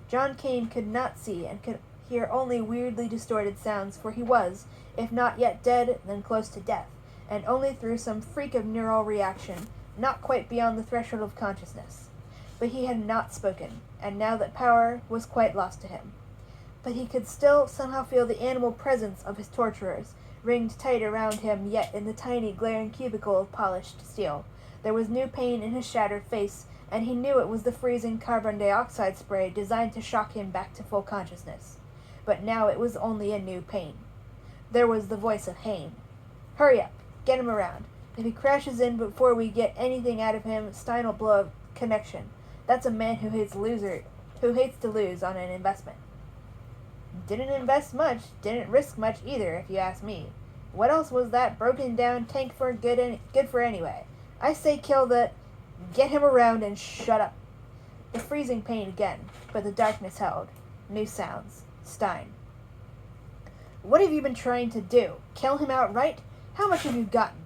John Kane could not see and could hear only weirdly distorted sounds, for he was, if not yet dead, then close to death, and only through some freak of neural reaction, not quite beyond the threshold of consciousness. But he had not spoken, and now that power was quite lost to him. But he could still somehow feel the animal presence of his torturers, ringed tight around him yet in the tiny glaring cubicle of polished steel. There was new pain in his shattered face, and he knew it was the freezing carbon dioxide spray designed to shock him back to full consciousness. But now it was only a new pain. There was the voice of Hayne. Hurry up, get him around. If he crashes in before we get anything out of him, Stein will blow a connection. That's a man who hates to lose on an investment. Didn't invest much, didn't risk much either, if you ask me. What else was that broken down tank for good for anyway? I say kill the... Get him around and shut up. The freezing pain again, but the darkness held. New sounds. Stein. What have you been trying to do? Kill him outright? How much have you gotten?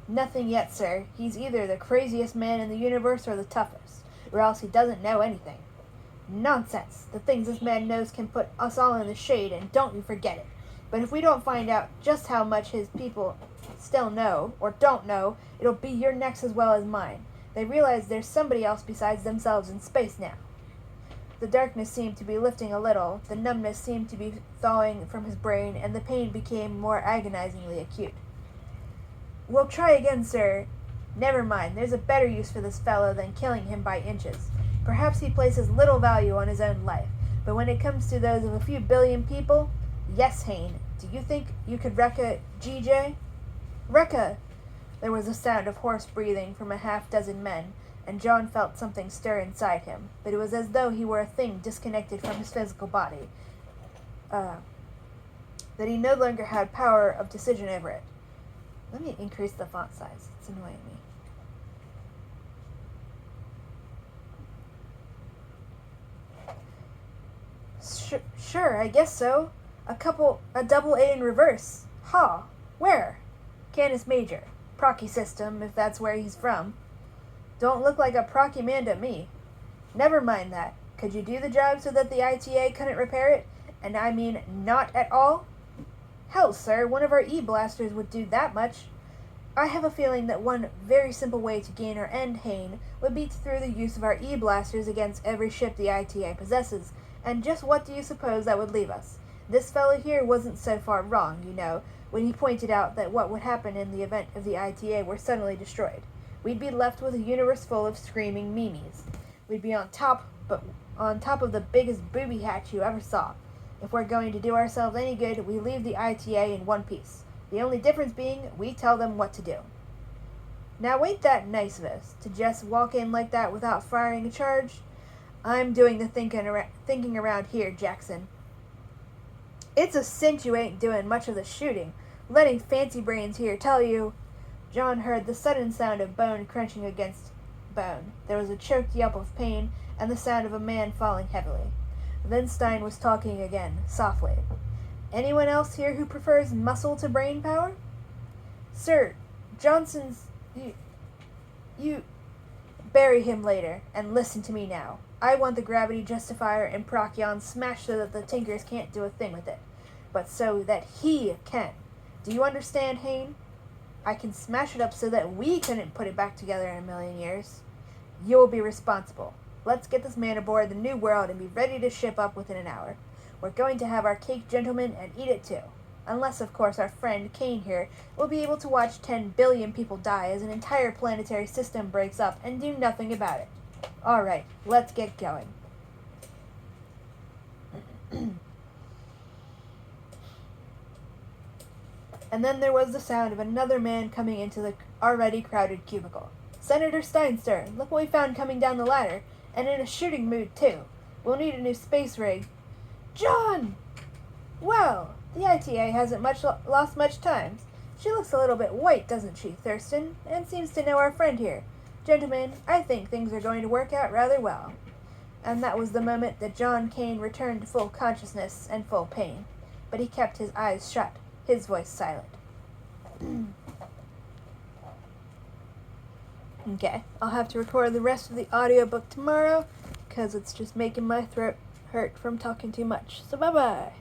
Nothing yet, sir. He's either the craziest man in the universe or the toughest, or else he doesn't know anything. Nonsense. The things this man knows can put us all in the shade, and don't you forget it. But if we don't find out just how much his people still know, or don't know, it'll be your necks as well as mine. They realize there's somebody else besides themselves in space now. The darkness seemed to be lifting a little, the numbness seemed to be thawing from his brain, and the pain became more agonizingly acute. We'll try again, sir. Never mind, there's a better use for this fellow than killing him by inches. Perhaps he places little value on his own life, but when it comes to those of a few billion people, yes, Hayne, do you think you could wreck a GJ? Wreck a... There was a sound of hoarse breathing from a half-dozen men, and John felt something stir inside him, but it was as though he were a thing disconnected from his physical body, that he no longer had power of decision over it. Let me increase the font size. It's annoying me. Sure, I guess so. A double A in reverse. Ha! Where? Canis Major. Procy system, if that's where he's from. Don't look like a procy man to me. Never mind that. Could you do the job so that the ITA couldn't repair it? And I mean not at all? Hell, sir, one of our E-blasters would do that much. I have a feeling that one very simple way to gain our end, Hayne, would be through the use of our E-blasters against every ship the ITA possesses. And just what do you suppose that would leave us? This fellow here wasn't so far wrong, you know, when he pointed out that what would happen in the event of the ITA were suddenly destroyed. We'd be left with a universe full of screaming memes. We'd be on top of the biggest booby hatch you ever saw. If we're going to do ourselves any good, we leave the ITA in one piece. The only difference being, we tell them what to do. Now ain't that nice of us, to just walk in like that without firing a charge? I'm doing the thinking around here, Jackson. It's a cinch you ain't doing much of the shooting. Letting fancy brains here tell you. John heard the sudden sound of bone crunching against bone. There was a choked yelp of pain and the sound of a man falling heavily. Then Stein was talking again, softly. Anyone else here who prefers muscle to brain power? Sir, Johnson's... You... Bury him later, and listen to me now. I want the gravity justifier in Procyon smashed so that the Tinkers can't do a thing with it, but so that he can. Do you understand, Hayne? I can smash it up so that we couldn't put it back together in a million years. You'll be responsible. Let's get this man aboard the New World and be ready to ship up within an hour. We're going to have our cake, gentlemen, and eat it too. Unless, of course, our friend Kane here will be able to watch 10 billion people die as an entire planetary system breaks up and do nothing about it. All right, let's get going. And then there was the sound of another man coming into the already crowded cubicle. Senator Stein, sir, look what we found coming down the ladder, and in a shooting mood, too. We'll need a new space rig. John! Well, the ITA hasn't lost much time. She looks a little bit white, doesn't she, Thurston, and seems to know our friend here. Gentlemen, I think things are going to work out rather well. And that was the moment that John Kane returned to full consciousness and full pain. But he kept his eyes shut, his voice silent. Okay, I'll have to record the rest of the audiobook tomorrow, because it's just making my throat hurt from talking too much. So bye-bye.